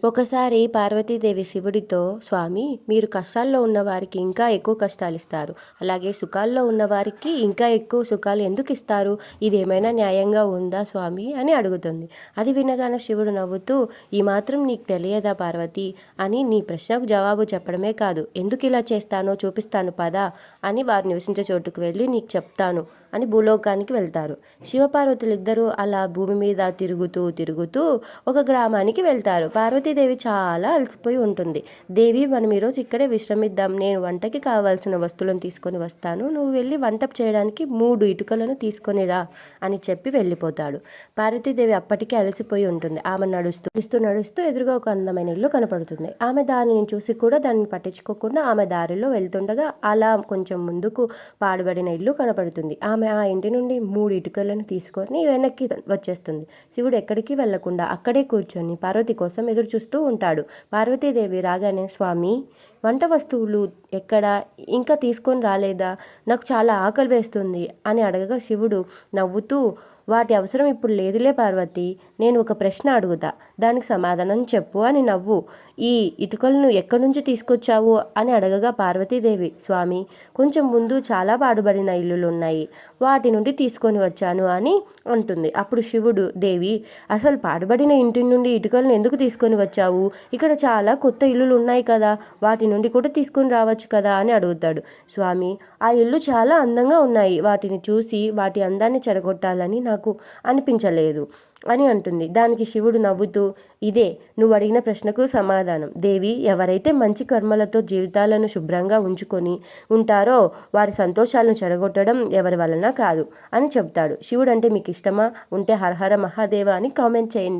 ఒకసారి పార్వతీదేవి శివుడితో, స్వామి మీరు కష్టాల్లో ఉన్నవారికి ఇంకా ఎక్కువ కష్టాలు ఇస్తారు, అలాగే సుఖాల్లో ఉన్నవారికి ఇంకా ఎక్కువ సుఖాలు ఎందుకు ఇస్తారు? ఇదేమైనా న్యాయంగా ఉందా స్వామి అని అడుగుతుంది. అది వినగానే శివుడు నవ్వుతూ, ఈ మాత్రం నీకు తెలియదా పార్వతి అని నీ ప్రశ్నకు జవాబు చెప్పడమే కాదు, ఎందుకు ఇలా చేస్తానో చూపిస్తాను పదా అని వారు నివసించే చోటుకు వెళ్ళి నీకు చెప్తాను అని భూలోకానికి వెళ్తారు. శివపార్వతులిద్దరూ అలా భూమి మీద తిరుగుతూ తిరుగుతూ ఒక గ్రామానికి వెళ్తారు. పార్వతీదేవి చాలా అలసిపోయి ఉంటుంది. దేవి మనం ఈరోజు ఇక్కడే విశ్రమిద్దాం, నేను వంటకి కావాల్సిన వస్తువులను తీసుకొని వస్తాను, నువ్వు వెళ్ళి వంట చేయడానికి 3 ఇటుకలను తీసుకొని రా అని చెప్పి వెళ్ళిపోతాడు. పార్వతీదేవి అప్పటికే అలసిపోయి ఉంటుంది. ఆమె నడుస్తూ నడుస్తూ నడుస్తూ ఎదురుగా ఒక అందమైన ఇల్లు కనపడుతుంది. ఆమె దానిని చూసి కూడా దానిని పట్టించుకోకుండా ఆమె దారిలో వెళ్తుండగా అలా కొంచెం ముందుకు పాడుబడిన ఇల్లు కనపడుతుంది. ఆమె ఆ ఇంటి నుండి 3 ఇటుకలను తీసుకొని వెనక్కి వచ్చేస్తుంది. శివుడు ఎక్కడికి వెళ్లకుండా అక్కడే కూర్చొని పార్వతి కోసం ఎదురు చూస్తూ ఉంటాడు. పార్వతీదేవి రాగానే, స్వామి వంట వస్తువులు ఎక్కడా, ఇంకా తీసుకొని రాలేదా, నాకు చాలా ఆకలి వేస్తుంది అని అడగగా శివుడు నవ్వుతూ, వాటి అవసరం ఇప్పుడు లేదులే పార్వతి, నేను ఒక ప్రశ్న అడుగుతా, దానికి సమాధానం చెప్పు అని నవ్వు. ఈ ఇటుకలను ఎక్కడి నుంచి తీసుకొచ్చావు అని అడగగా పార్వతీదేవి, స్వామి కొంచెం ముందు చాలా పాడుబడిన ఇల్లులు ఉన్నాయి, వాటి నుండి తీసుకొని వచ్చాను అని అంటుంది. అప్పుడు శివుడు, దేవి అసలు పాడుబడిన ఇంటి నుండి ఇటుకలను ఎందుకు తీసుకొని వచ్చావు? ఇక్కడ చాలా కొత్త ఇల్లులు ఉన్నాయి కదా, వాటి నుండి కూడా తీసుకొని రావచ్చు కదా అని అడుగుతాడు. స్వామి ఆ ఇల్లు చాలా అందంగా ఉన్నాయి, వాటిని చూసి వాటి అందాన్ని చెడగొట్టాలని నాకు అనిపించలేదు అని అంటుంది. దానికి శివుడు నవ్వుతూ, ఇదే నువ్వు అడిగిన ప్రశ్నకు సమాధానం. దేవి ఎవరైతే మంచి కర్మలతో జీవితాలను శుభ్రంగా ఉంచుకొని ఉంటారో వారి సంతోషాలను చెడగొట్టడం ఎవరి వలన కాదు అని చెప్తాడు. శివుడు అంటే మీకు ఇష్టమా? ఉంటే హరహర మహాదేవ అని కామెంట్ చేయండి.